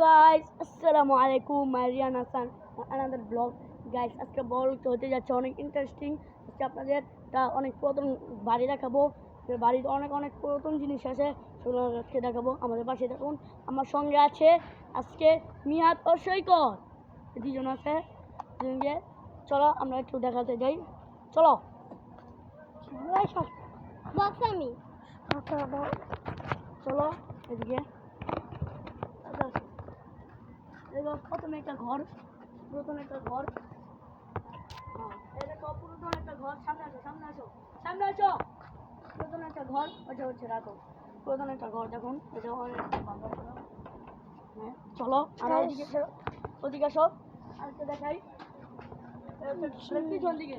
Guys, আসসালামু আলাইকুম। Marian Hasan, another blog. Guys, আজকে ব্লগটা হতে যাচ্ছে অনেক ইন্টারেস্টিং। আজকে আপনাদের অনেক পুরাতন বাড়ি দেখাবো। বাড়িতে অনেক অনেক পুরাতন জিনিস আছে, সেগুলো আজকে দেখাবো। আমাদের পাশে দেখুন, আমার সঙ্গে আছে আজকে মিয়াদ ও সৈকত, দুজন আছে। দুজনকে চলো আমরা একটু দেখাতে যাই। চলো চলো এদিকে। প্রথমে একটা ঘর, পুরাতন একটা ঘর। এটা পুরাতন একটা ঘর। সামনে আসো, সামনে আসো, সামনে আসো। পুরাতন একটা ঘর, ওটা হচ্ছে রাখো। পুরাতন একটা ঘর দেখুন, এটা অনেক ভালো। হ্যাঁ চলো আমরা ওদিকে আসো, আরেকটা দেখাই। পিছন দিকে,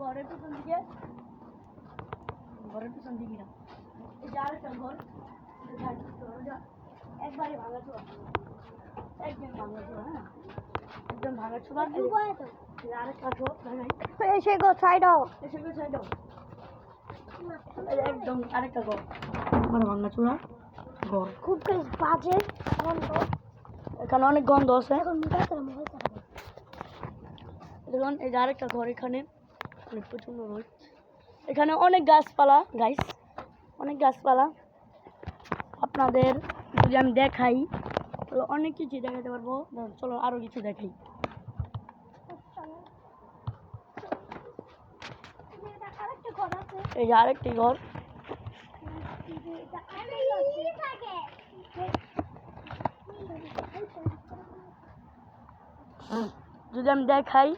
ঘরের পিছন দিকে, ঘরের পিছন দিকে না, এই যে আরেকটা ঘর। একবারে ভাঙা চোরা, একদম ভাঙা চোরা। হ্যাঁ একদম ভাঙা চোরা। আরেকটা ঘর দেখাই, এসে গো সাইড একদম আরেকটা ঘর, মানে ভাঙা চোরা ঘর। খুব বাজে গন্ধ, এখানে অনেক গন্ধ আছে। দেখুন এই যে আরেকটা ঘর, এখানে অনেক প্রচন্ড রোদ। এখানে অনেক গাছপালা গাইস, অনেক গাছপালা। আপনাদের যদি আমি দেখাই তাহলে অনেক কিছু দেখাতে পারবো। চলো আরো কিছু দেখাই। এই যে আরেকটি ঘর, যদি আমি দেখাই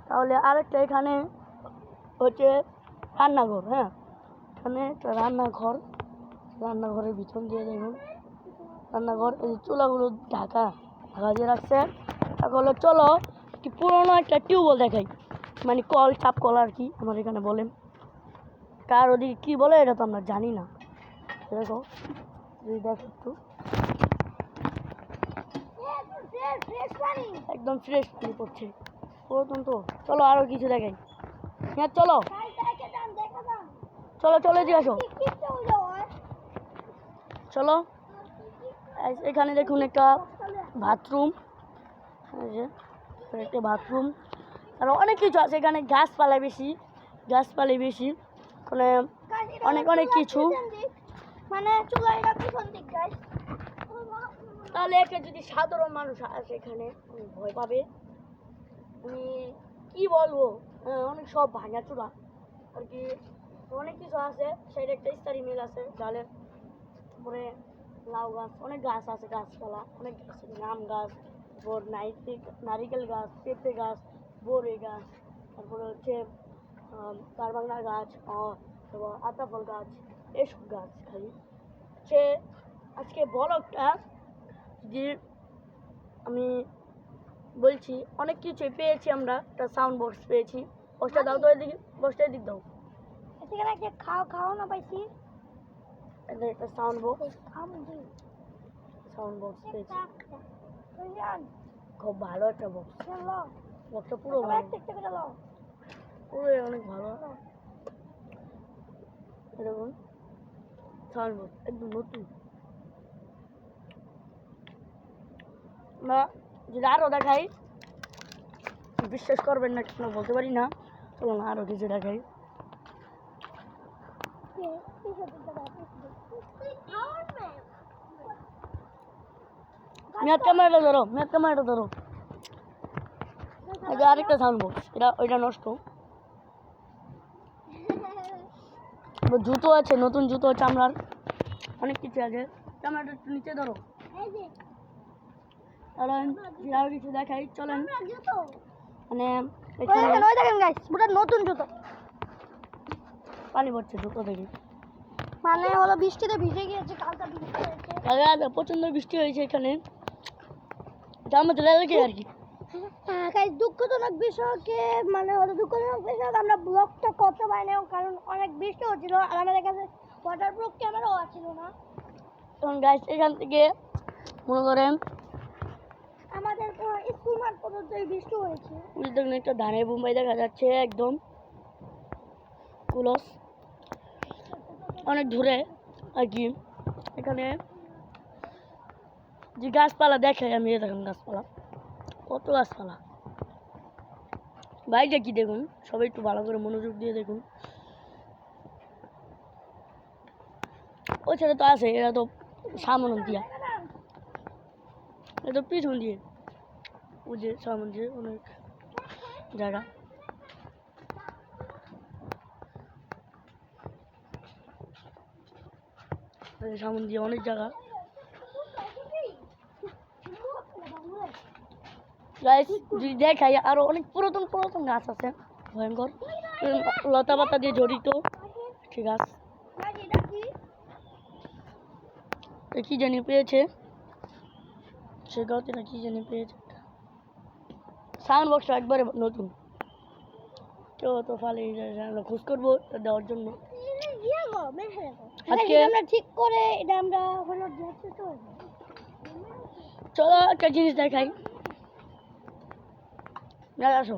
তাহলে আরেকটা এখানে হচ্ছে রান্নাঘর। হ্যাঁ এখানে একটা রান্নাঘর, রান্নাঘরের ভিতর দিয়ে দেখুন রান্নাঘর। এই চুলাগুলো ঢাকা ঢাকা দিয়ে রাখছে। তারপর চলো কি পুরোনো একটা টিউবওয়েল দেখাই, মানে কল, চাপ কল আর কি আমার এখানে বলেন। কার ওদিকে কী বলে এটা তো আমরা জানি না। দেখো যদি দেখো একটু, একদম ফ্রেশ পানি পড়ছে, পুরাতন তো। চলো আরো কিছু দেখাই। হ্যাঁ চলো চলো চলে দিয়ে আসো, চলো। এখানে দেখুন একটা বাথরুম, একটা বাথরুম। আর অনেক কিছু আছে এখানে, গাছপালা বেশি, গাছপালা বেশি, মানে অনেক অনেক কিছু। মানে তাহলে একটা যদি সাধারণ মানুষ আসে এখানে ভয় পাবে। আমি কি বলবো, অনেক সব ভাঙা চূড়া আর কি, অনেক কিছু আছে। সাইডে একটা ইস্তারি মিল আছে ডালের পরে, লাউ গাছ, অনেক গাছ আছে, গাছপালা অনেক গাছ, আম গাছ, তারপর নারিকেল গাছ, পেঁপে গাছ, বড়ই গাছ, তারপরে হচ্ছে কারবাংলা গাছ, তারপর আতাফল গাছ, এসব গাছ। খালি হচ্ছে আজকে ব্লগটা যে আমি বলছি, অনেক কিছুই পেয়েছি আমরা। একটা সাউন্ড বক্স পেয়েছি, বক্সটা দাও তো, এদিকে বক্সটা দিক দাও। এখানে একটা খাও না পাইছি, একটা সাউন্ড বক্স, সাউন্ড বক্স পেয়েছি। খুব ভালো একটা বক্স, বক্সটা পুরো ভালো, পুরো অনেক ভালো। দেখুন সাউন্ড বক্স একদম নতুন। আমরা যদি আরও দেখাই বিশ্বাস করবেন না, কেন বলতে পারি না। চলো না আরও কিছু দেখাই। মেয়াদ ক্যামেরাটা ধরো, মেয়াদ ক্যামেরাটা ধরো। এটা আরেকটা সাউন্ড বক্স, এটা ওইটা নষ্ট। জুতো আছে, নতুন জুতো, চামড়ার অনেক কিছু আছে। ক্যামেরাটা একটু নিচে ধরো, আরো কিছু দেখাই চলেন। মানে নতুন জুতো, পানি পড়ছে জুতো থেকে, মানে হলো বৃষ্টিতে ভিজে গিয়েছে, কালকে প্রচন্ড বৃষ্টি হয়েছে এখানে, জামা চলে লাগে আর কি। দুঃখজনক বিষয়কে মানে হলো দুঃখজনক বিষয়, আমরা ব্লগটা করতে পারি না কারণ অনেক বৃষ্টি হচ্ছিল আর আমাদের কাছে ওয়াটারপ্রুফ ক্যামেরাও ছিল না। তখন গাছ এখান থেকে মনে করেন আমাদের স্কুল মাঠ পর্যন্ত বৃষ্টি হয়েছে। দেখুন একটা ধানের বোম্বাই দেখা যাচ্ছে একদম কুলস, অনেক দূরে আর কি। এখানে যে গাছপালা দেখাই আমি, এই দেখুন গাছপালা, কত গাছপালা। বাইরে কি দেখুন, সবাই একটু ভালো করে মনোযোগ দিয়ে দেখুন। ওই ছেলে তো আছে, এরা তো সামন দিয়া, এটা তো পিছন দিয়ে, ওই যে সামন দিয়ে অনেক জায়গা। সামন দিয়ে অনেক জায়গা। গাইস যদি দেখাই আরো অনেক পুরাতন পুরাতন গাছ আছে, ভয়ঙ্কর লতা পাতা দিয়ে জড়িত, ঠিক আছে। কি জানি পেয়েছে সে গাছটা, কি জানি পেয়েছে। সাউন্ড বক্স একবারে নতুন, কেউ তো ফালে খোঁজ করবো দেওয়ার জন্য। আজকে আমরা ঠিক করে এটা আমরা চলো একটা জিনিস দেখাই। আসো,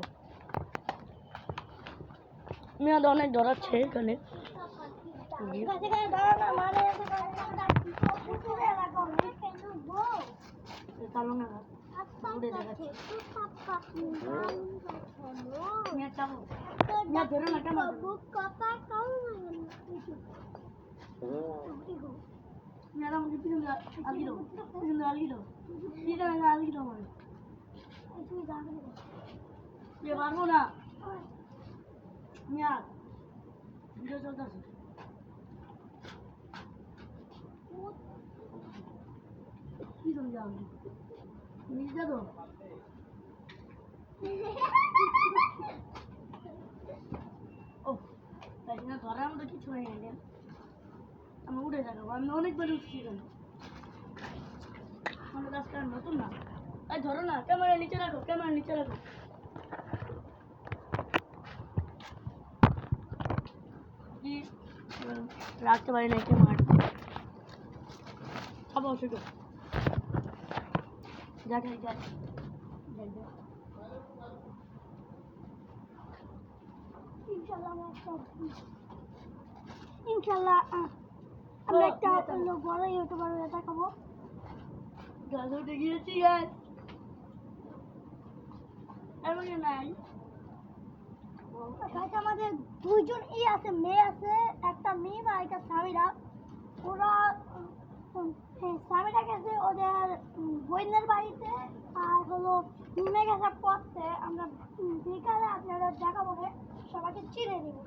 মেয়াদ অনেক ধরাচ্ছে এখানে। পারবো না, ভিডিও চলতেছে। কি সমঝা নিজে তো ও ধরার মতো কিছু নেই, আমি উঠে যাবো। আমি অনেকবার উঠছি এখানে, আমাদের রাস্তা নতুন না। এই ধরো না, ক্যামেরা নিচে রাখো, ক্যামেরা নিচে রাখো। কি রাখতে পারি না ক্যামেরা, খাবো শুধু দেখাই দেখ। ইনশাল্লাহ আমরা একটা বড় ইউটিউবার হয়ে দেখাবো। গাছ উঠে গিয়েছি গাছ, এমন নাই। আমাদের দুইজন আছে, মেয়ে আছে, একটা মেয়ে আর একটা স্বামীরা। ওরা স্বামীরা গেছে ওদের বোনের বাড়িতে, আর হলো মেয়ে গেছে পড়তে। আমরা বিকালে আপনারা দেখাবো, সবাইকে চিনে দিব।